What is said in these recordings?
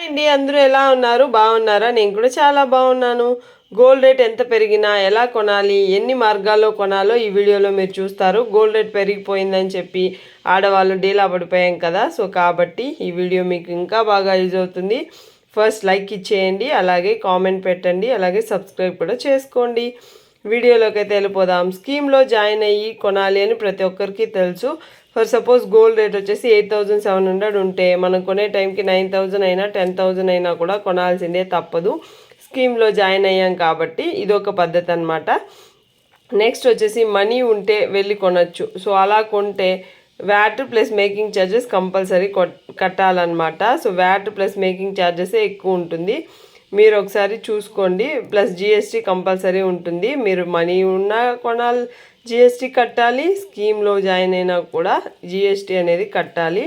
అండి, అందరూ ఎలా ఉన్నారు? బాగున్నారా? నేను కూడా చాలా బాగున్నాను. గోల్డ్ రేట్ ఎంత పెరిగినా ఎలా కొనాలి, ఎన్ని మార్గాల్లో కొనాలో ఈ వీడియోలో మీరు చూస్తారు. గోల్డ్ రేట్ పెరిగిపోయిందని చెప్పి ఆడవాళ్ళు డీలా పడిపోయాం కదా. సో కాబట్టి ఈ వీడియో మీకు ఇంకా బాగా యూజ్ అవుతుంది. ఫస్ట్ లైక్ ఇచ్చేయండి, అలాగే కామెంట్ పెట్టండి, అలాగే సబ్స్క్రైబ్ కూడా చేసుకోండి. వీడియోలోకి అయితే వెళ్ళిపోదాం. స్కీమ్లో జాయిన్ అయ్యి కొనాలి అని ప్రతి ఒక్కరికి తెలుసు. ఫర్ సపోజ్ గోల్డ్ రేట్ వచ్చేసి 8,700 ఉంటే మనం కొనే టైంకి 9,000 అయినా 10,000 అయినా కూడా కొనాల్సిందే, తప్పదు. స్కీమ్లో జాయిన్ అయ్యాం కాబట్టి ఇదొక పద్ధతి అనమాట. నెక్స్ట్ వచ్చేసి మనీ ఉంటే వెళ్ళి కొనచ్చు. సో అలా కొంటే VAT plus making charges compulsory కట్టాలన్నమాట. So VAT plus making charges ఎక్కువ ఉంటుంది, మీరు ఒకసారి చూసుకోండి. ప్లస్ జిఎస్టీ కంపల్సరీ ఉంటుంది. మీరు మనీ ఉన్నా కొనాలి, జిఎస్టీ కట్టాలి. స్కీమ్లో జాయిన్ అయినా కూడా జిఎస్టీ అనేది కట్టాలి.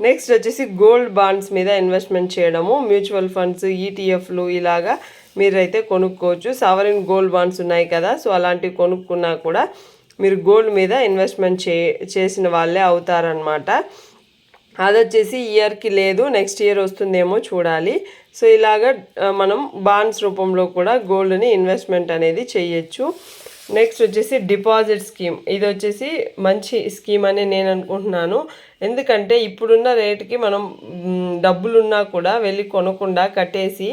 నెక్స్ట్ వచ్చేసి గోల్డ్ బాండ్స్ మీద ఇన్వెస్ట్మెంట్ చేయడము, మ్యూచువల్ ఫండ్స్, ఈటీఎఫ్లు ఇలాగా మీరైతే కొనుక్కోవచ్చు. సవరిన్ గోల్డ్ బాండ్స్ ఉన్నాయి కదా, సో అలాంటివి కొనుక్కున్నా కూడా మీరు గోల్డ్ మీద ఇన్వెస్ట్మెంట్ చేసిన వాళ్ళే అవుతారనమాట. అది వచ్చేసి ఇయర్కి లేదు, నెక్స్ట్ ఇయర్ వస్తుందేమో చూడాలి. సో ఇలాగ మనం బాండ్స్ రూపంలో కూడా గోల్డ్ని ఇన్వెస్ట్మెంట్ అనేది చేయొచ్చు. నెక్స్ట్ వచ్చేసి డిపాజిట్ స్కీమ్. ఇది వచ్చేసి మంచి స్కీమ్ అని నేను అనుకుంటున్నాను. ఎందుకంటే ఇప్పుడున్న రేటుకి మనం డబ్బులున్నా కూడా వెళ్ళి కొనకుండా కట్టేసి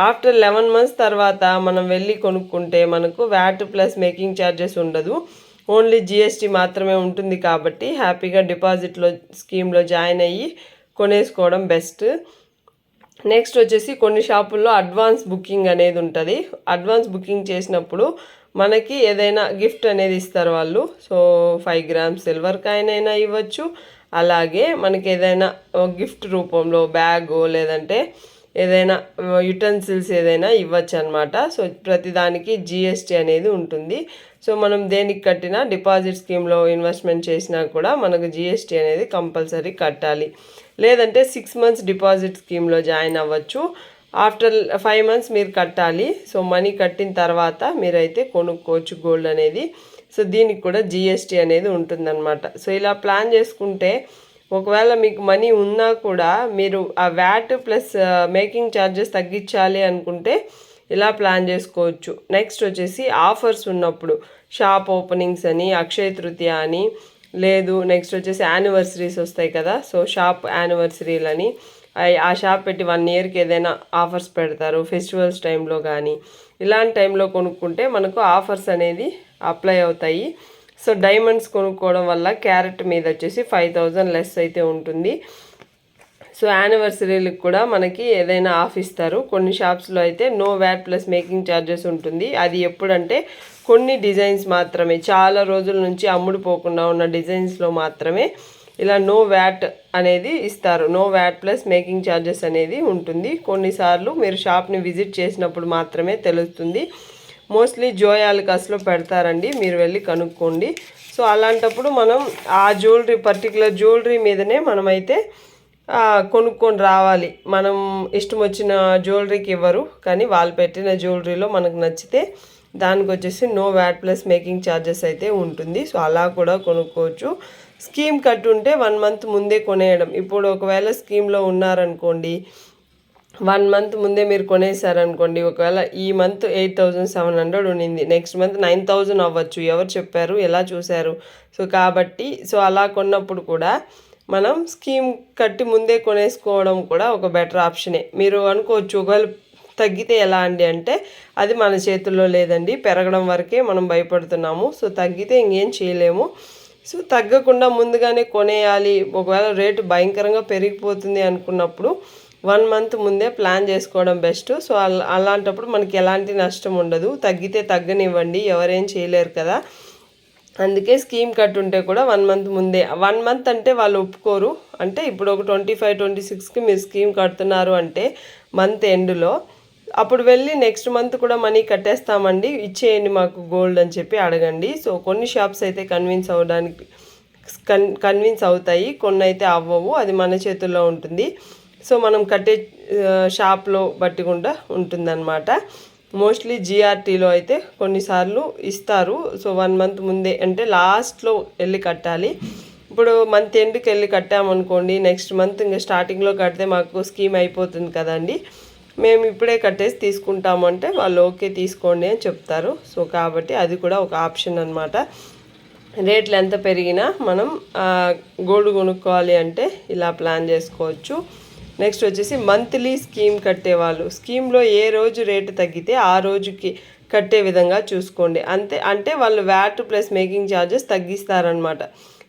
ఆఫ్టర్ 11 months తర్వాత మనం వెళ్ళి కొనుక్కుంటే మనకు వ్యాట్ ప్లస్ మేకింగ్ ఛార్జెస్ ఉండదు, ఓన్లీ జిఎస్టీ మాత్రమే ఉంటుంది. కాబట్టి హ్యాపీగా డిపాజిట్లో స్కీమ్లో జాయిన్ అయ్యి కొనేసుకోవడం బెస్ట్. నెక్స్ట్ వచ్చేసి కొన్ని షాపుల్లో అడ్వాన్స్ బుకింగ్ అనేది ఉంటుంది. అడ్వాన్స్ బుకింగ్ చేసినప్పుడు మనకి ఏదైనా గిఫ్ట్ అనేది ఇస్తారు వాళ్ళు. సో 5 grams సిల్వర్ కాయిన్ అయినా ఇవ్వచ్చు, అలాగే మనకి ఏదైనా గిఫ్ట్ రూపంలో బ్యాగో లేదంటే ఏదైనా యుటెన్సిల్స్ ఏదైనా ఇవ్వచ్చు అనమాట. సో ప్రతిదానికి జిఎస్టీ అనేది ఉంటుంది. సో మనం దేనికి కట్టినా డిపాజిట్ స్కీమ్లో ఇన్వెస్ట్మెంట్ చేసినా కూడా మనకు జిఎస్టీ అనేది కంపల్సరీ కట్టాలి. లేదంటే 6 months డిపాజిట్ స్కీమ్లో జాయిన్ అవ్వచ్చు. ఆఫ్టర్ 5 months మీరు కట్టాలి. సో మనీ కట్టిన తర్వాత మీరైతే కొనుక్కోవచ్చు గోల్డ్ అనేది. సో దీనికి కూడా జిఎస్టీ అనేది ఉంటుందన్నమాట. సో ఇలా ప్లాన్ చేసుకుంటే ఒకవేళ మీకు మనీ ఉన్నా కూడా మీరు ఆ వ్యాట్ ప్లస్ మేకింగ్ ఛార్జెస్ తగ్గించాలి అనుకుంటే ఇలా ప్లాన్ చేసుకోవచ్చు. నెక్స్ట్ వచ్చేసి ఆఫర్స్ ఉన్నప్పుడు షాప్ ఓపెనింగ్స్ అని, అక్షయ తృతీయ అని, లేదు నెక్స్ట్ వచ్చేసి యానివర్సరీస్ వస్తాయి కదా, సో షాప్ యానివర్సరీలని ఆ షాప్ పెట్టి 1 yearకి ఏదైనా ఆఫర్స్ పెడతారు ఫెస్టివల్స్ టైంలో కానీ. ఇలాంటి టైంలో కొనుక్కుంటే మనకు ఆఫర్స్ అనేది అప్లై అవుతాయి. సో డైమండ్స్ కొనుక్కోవడం వల్ల క్యారెట్ మీద వచ్చేసి 5,000 లెస్ అయితే ఉంటుంది. సో యానివర్సరీలకు కూడా మనకి ఏదైనా ఆఫ్ ఇస్తారు. కొన్ని షాప్స్లో అయితే no VAT plus making charges ఉంటుంది. అది ఎప్పుడంటే కొన్ని డిజైన్స్ మాత్రమే, చాలా రోజుల నుంచి అమ్ముడుపోకుండా ఉన్న డిజైన్స్లో మాత్రమే ఇలా నో వ్యాట్ అనేది ఇస్తారు. No VAT plus making charges అనేది ఉంటుంది. కొన్నిసార్లు మీరు షాప్ని విజిట్ చేసినప్పుడు మాత్రమే తెలుస్తుంది. మోస్ట్లీ జోయ్ ఆలుకాస్లో పెడతారండి, మీరు వెళ్ళి కనుక్కోండి. సో అలాంటప్పుడు మనం ఆ జ్యువెలరీ పర్టికులర్ జ్యువెలరీ మీదనే మనమైతే కొనుక్కొని రావాలి. మనం ఇష్టం వచ్చిన జ్యువెలరీకి ఇవ్వరు, కానీ వాళ్ళు పెట్టిన జ్యువెలరీలో మనకు నచ్చితే దానికి వచ్చేసి no VAT plus making charges అయితే ఉంటుంది. సో అలా కూడా కొనుక్కోవచ్చు. స్కీమ్ కట్టుంటే 1 month ముందే కొనేయడం. ఇప్పుడు ఒకవేళ స్కీమ్లో ఉన్నారనుకోండి, 1 month ముందే మీరు కొనేసారనుకోండి, ఒకవేళ ఈ మంత్ 8,700 ఉండింది, నెక్స్ట్ మంత్ 9,000 అవ్వచ్చు. ఎవరు చెప్పారు, ఎలా చూశారు? సో కాబట్టి అలా కొన్నప్పుడు కూడా మనం స్కీమ్ కట్టి ముందే కొనేసుకోవడం కూడా ఒక బెటర్ ఆప్షనే. మీరు అనుకోవచ్చు ఒకవేళ తగ్గితే ఎలా అండి అంటే, అది మన చేతుల్లో లేదండి, పెరగడం వరకే మనం భయపడుతున్నాము. సో తగ్గితే ఇంకేం చేయలేము. సో తగ్గకుండా ముందుగానే కొనేయాలి, ఒకవేళ రేటు భయంకరంగా పెరిగిపోతుంది అనుకున్నప్పుడు 1 month ముందే ప్లాన్ చేసుకోవడం బెస్ట్. సో అలాంటప్పుడు మనకి ఎలాంటి నష్టం ఉండదు. తగ్గితే తగ్గనివ్వండి, ఎవరేం చేయలేరు కదా. అందుకే స్కీమ్ కట్ ఉంటే కూడా 1 month ముందే. 1 month అంటే వాళ్ళు ఒప్పుకోరు. అంటే ఇప్పుడు ఒక 25, 26కి మీరు స్కీమ్ కడుతున్నారు అంటే మంత్ ఎండ్లో, అప్పుడు వెళ్ళి నెక్స్ట్ మంత్ కూడా మనీ కట్టేస్తామండి, ఇచ్చేయండి మాకు గోల్డ్ అని చెప్పి అడగండి. సో కొన్ని షాప్స్ అయితే కన్విన్స్ అవుతాయి, కొన్ని అయితే అవ్వవు. అది మన చేతుల్లో ఉంటుంది. సో మనం కట్టే షాప్లో బట్టి కూడా ఉంటుందన్నమాట. మోస్ట్లీ జిఆర్టీలో అయితే కొన్నిసార్లు ఇస్తారు. సో 1 month ముందే అంటే లాస్ట్లో వెళ్ళి కట్టాలి. ఇప్పుడు మంత్ ఎండ్కి వెళ్ళి కట్టామనుకోండి, నెక్స్ట్ మంత్ ఇంకా స్టార్టింగ్లో కడితే మాకు స్కీమ్ అయిపోతుంది కదండి, మేము ఇప్పుడే కట్టేసి తీసుకుంటాము అంటే వాళ్ళు ఓకే తీసుకోండి అని చెప్తారు. సో కాబట్టి అది కూడా ఒక ఆప్షన్ అనమాట. రేట్లు ఎంత పెరిగినా మనం గోల్డ్ కొనుక్కోవాలి అంటే ఇలా ప్లాన్ చేసుకోవచ్చు. నెక్స్ట్ వచ్చేసి మంత్లీ స్కీమ్ కట్టేవాళ్ళు, స్కీమ్లో ఏ రోజు రేటు తగ్గితే ఆ రోజుకి కట్టే విధంగా చూసుకోండి. అంటే వాళ్ళు వ్యాట్ ప్లస్ మేకింగ్ ఛార్జెస్ తగ్గిస్తారనమాట.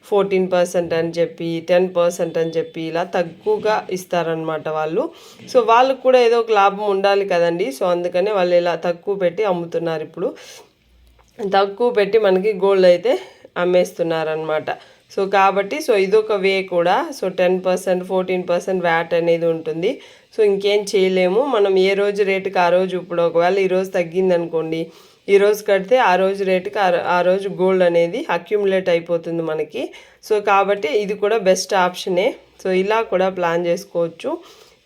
14% అని చెప్పి 10% అని చెప్పి ఇలా తక్కువగా ఇస్తారనమాట వాళ్ళు. సో వాళ్ళకు కూడా ఏదో ఒక లాభం ఉండాలి కదండి. సో అందుకనే వాళ్ళు ఇలా తక్కువ పెట్టి అమ్ముతున్నారు. ఇప్పుడు తక్కువ పెట్టి మనకి గోల్డ్ అయితే అమ్మేస్తున్నారనమాట. సో కాబట్టి ఇదొక వే కూడా. సో 10% 14% వ్యాట్ అనేది ఉంటుంది. సో ఇంకేం చేయలేము, మనం ఏ రోజు రేటుకి ఆ రోజు, ఇప్పుడు ఒకవేళ ఈరోజు తగ్గిందనుకోండి, ఈరోజు కడితే ఆ రోజు రేటుకి ఆ రోజు గోల్డ్ అనేది అక్యుములేట్ అయిపోతుంది మనకి. సో కాబట్టి ఇది కూడా బెస్ట్ ఆప్షనే. సో ఇలా కూడా ప్లాన్ చేసుకోవచ్చు.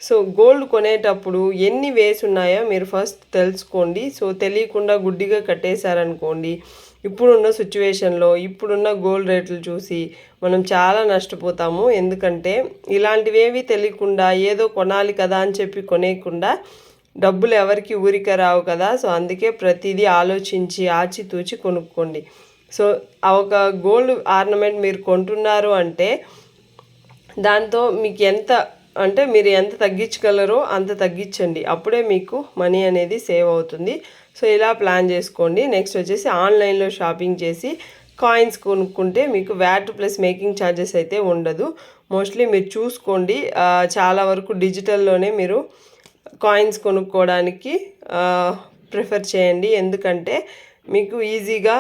సో గోల్డ్ కొనేటప్పుడు ఎన్ని వేస్ ఉన్నాయో మీరు ఫస్ట్ తెలుసుకోండి. సో తెలియకుండా గుడ్డిగా కట్టేశారనుకోండి, ఇప్పుడున్న సిచ్యువేషన్లో ఇప్పుడున్న గోల్డ్ రేట్లు చూసి మనం చాలా నష్టపోతాము. ఎందుకంటే ఇలాంటివేవి తెలియకుండా ఏదో కొనాలి కదా అని చెప్పి కొనేయకుండా డబ్బులు ఎవరికి ఊరికే రావు కదా. సో అందుకే ప్రతిదీ ఆలోచించి ఆచితూచి కొనుక్కోండి. సో ఒక గోల్డ్ ఆర్నమెంట్ మీరు కొంటున్నారు అంటే దాంతో మీకు మీరు ఎంత తగ్గించగలరో అంత తగ్గించండి, అప్పుడే మీకు మనీ అనేది సేవ్ అవుతుంది. సో ఇలా ప్లాన్ చేసుకోండి. నెక్స్ట్ వచ్చేసి ఆన్లైన్లో షాపింగ్ చేసి కాయిన్స్ కొనుక్కుంటే మీకు వ్యాట్ ప్లస్ మేకింగ్ ఛార్జెస్ అయితే ఉండదు. మోస్ట్లీ మీరు చూసుకోండి, చాలా వరకు డిజిటల్లోనే మీరు కాయిన్స్ కొనుక్కోవడానికి ప్రిఫర్ చేయండి. ఎందుకంటే మీకు ఈజీగా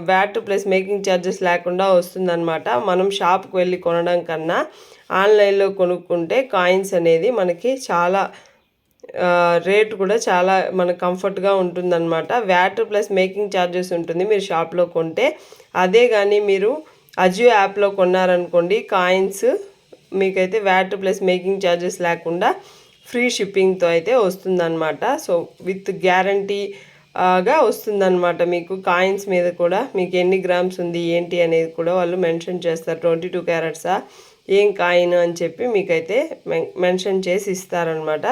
వ్యాట్ ప్లస్ మేకింగ్ ఛార్జెస్ లేకుండా వస్తుందన్నమాట. మనం షాప్కి వెళ్ళి కొనడం కన్నా ఆన్లైన్లో కొనుక్కుంటే కాయిన్స్ అనేది మనకి చాలా రేట్ కూడా చాలా మనకు కంఫర్ట్గా ఉంటుందన్నమాట. వ్యాట్ ప్లస్ మేకింగ్ ఛార్జెస్ ఉంటుంది మీరు షాప్లో కొంటే. అదే కానీ మీరు అజియో యాప్లో కొన్నారనుకోండి, కాయిన్స్ మీకైతే వ్యాట్ ప్లస్ మేకింగ్ ఛార్జెస్ లేకుండా ఫ్రీ షిప్పింగ్తో అయితే వస్తుందన్నమాట. సో విత్ గ్యారంటీగా వస్తుందన్నమాట. మీకు కాయిన్స్ మీద కూడా మీకు ఎన్ని గ్రామ్స్ ఉంది ఏంటి అనేది కూడా వాళ్ళు మెన్షన్ చేస్తారు. 22 క్యారెట్సా ఏం కాయిన్ అని చెప్పి మీకైతే మెన్షన్ చేసి ఇస్తారనమాట.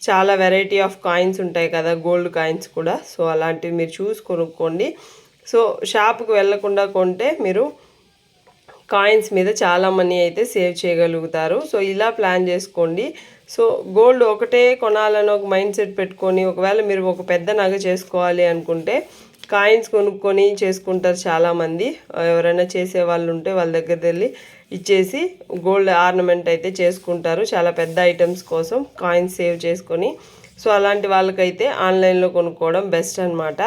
చాలా వెరైటీ ఆఫ్ కాయిన్స్ ఉంటాయి కదా, గోల్డ్ కాయిన్స్ కూడా. సో అలాంటివి మీరు చూసి కొనుక్కోండి. సో షాప్కి వెళ్ళకుండా కొంటే మీరు కాయిన్స్ మీద చాలా మనీ అయితే సేవ్ చేయగలుగుతారు. సో ఇలా ప్లాన్ చేసుకోండి. సో గోల్డ్ ఒకటే కొనాలని ఒక మైండ్ సెట్ పెట్టుకొని, ఒకవేళ మీరు ఒక పెద్ద నగ చేసుకోవాలి అనుకుంటే కాయిన్స్ కొనుక్కొని చేసుకుంటారు చాలామంది. ఎవరైనా చేసే వాళ్ళు ఉంటే వాళ్ళ దగ్గర వెళ్ళి ఇచ్చేసి గోల్డ్ ఆర్నమెంట్ అయితే చేసుకుంటారు చాలా పెద్ద ఐటమ్స్ కోసం కాయిన్స్ సేవ్ చేసుకొని. సో అలాంటి వాళ్ళకైతే ఆన్లైన్లో కొనుక్కోవడం బెస్ట్ అనమాట.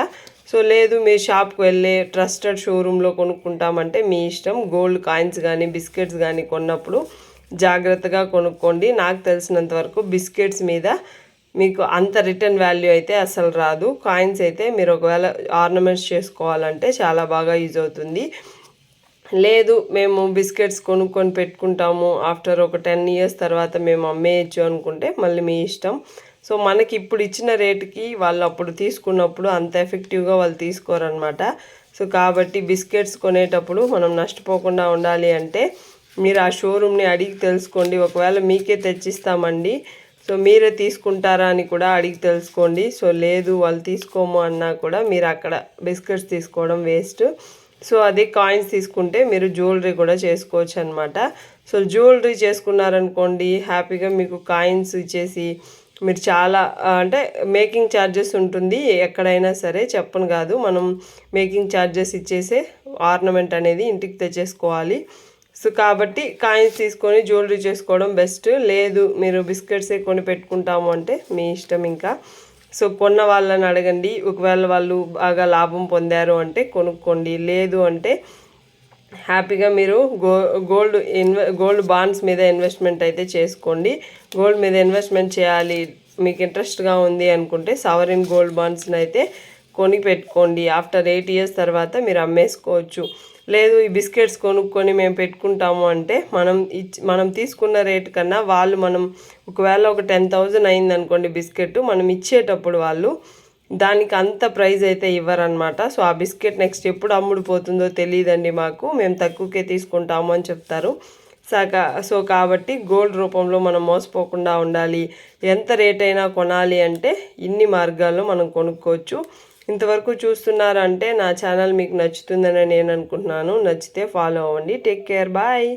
సో లేదు మీరు షాప్కి వెళ్ళి ట్రస్టెడ్ షోరూంలో కొనుక్కుంటామంటే మీ ఇష్టం. గోల్డ్ కాయిన్స్ కానీ బిస్కెట్స్ కానీ కొన్నప్పుడు జాగ్రత్తగా కొనుక్కోండి. నాకు తెలిసినంత వరకు బిస్కెట్స్ మీద మీకు అంత రిటర్న్ వాల్యూ అయితే అసలు రాదు. కాయిన్స్ అయితే మీరు ఒకవేళ ఆర్నమెంట్స్ చేసుకోవాలంటే చాలా బాగా యూజ్ అవుతుంది. లేదు మేము బిస్కెట్స్ కొనుక్కొని పెట్టుకుంటాము, ఆఫ్టర్ ఒక 10 years తర్వాత మేము అమ్మేయచ్చు అనుకుంటే మళ్ళీ మీ ఇష్టం. సో మనకి ఇప్పుడు ఇచ్చిన రేటుకి వాళ్ళు అప్పుడు తీసుకున్నప్పుడు అంత ఎఫెక్టివ్గా వాళ్ళు తీసుకోరనమాట. సో కాబట్టి బిస్కెట్స్ కొనేటప్పుడు మనం నష్టపోకుండా ఉండాలి అంటే మీరు ఆ షోరూమ్ని అడిగి తెలుసుకోండి. ఒకవేళ మీకే తెచ్చిస్తామండి, సో మీరే తీసుకుంటారా అని కూడా అడిగి తెలుసుకోండి. సో లేదు వాళ్ళు తీసుకోము అన్నా కూడా మీరు అక్కడ బిస్కెట్స్ తీసుకోవడం వేస్ట్. సో అదే కాయిన్స్ తీసుకుంటే మీరు జ్యువెలరీ కూడా చేసుకోవచ్చు అనమాట. సో జ్యువెలరీ చేసుకున్నారనుకోండి, హ్యాపీగా మీకు కాయిన్స్ ఇచ్చేసి మీరు చాలా అంటే మేకింగ్ ఛార్జెస్ ఉంటుంది ఎక్కడైనా సరే, చెప్పను కాదు, మనం మేకింగ్ ఛార్జెస్ ఇచ్చేసే ఆర్నమెంట్ అనేది ఇంటికి తెచ్చేసుకోవాలి. సో కాబట్టి కాయిన్స్ తీసుకొని జ్యువెలరీ చేసుకోవడం బెస్ట్. లేదు మీరు బిస్కెట్సే కొని పెట్టుకుంటాము అంటే మీ ఇష్టం ఇంకా. సో కొన్న వాళ్ళని అడగండి, ఒకవేళ వాళ్ళు బాగా లాభం పొందారు అంటే కొనుక్కోండి. లేదు అంటే హ్యాపీగా మీరు గోల్డ్ బాండ్స్ మీద ఇన్వెస్ట్మెంట్ అయితే చేసుకోండి. గోల్డ్ మీద ఇన్వెస్ట్మెంట్ చేయాలి మీకు ఇంట్రెస్ట్గా ఉంది అనుకుంటే సావరిన్ గోల్డ్ బాండ్స్ని అయితే కొని పెట్టుకోండి. ఆఫ్టర్ 8 years తర్వాత మీరు అమ్మేసుకోవచ్చు. లేదు ఈ బిస్కెట్స్ కొనుక్కొని మేము పెట్టుకుంటాము అంటే మనం తీసుకున్న రేటు కన్నా వాళ్ళు ఒకవేళ ఒక 10,000 అయింది అనుకోండి బిస్కెట్, మనం ఇచ్చేటప్పుడు వాళ్ళు దానికి అంత ప్రైస్ అయితే ఇవ్వరనమాట. సో ఆ బిస్కెట్ నెక్స్ట్ ఎప్పుడు అమ్ముడుపోతుందో తెలియదండి మాకు, మేము తక్కువకే తీసుకుంటాము అని చెప్తారు. సో కాబట్టి గోల్డ్ రూపంలో మనం మోసపోకుండా ఉండాలి. ఎంత రేట్ అయినా కొనాలి అంటే ఇన్ని మార్గాల్లో మనం కొనుక్కోవచ్చు. ఇంతవరకు చూస్తున్నారంటే నా ఛానల్ మీకు నచ్చుతుందని నేను అనుకుంటున్నాను. నచ్చితే ఫాలో అవ్వండి. Take care, bye.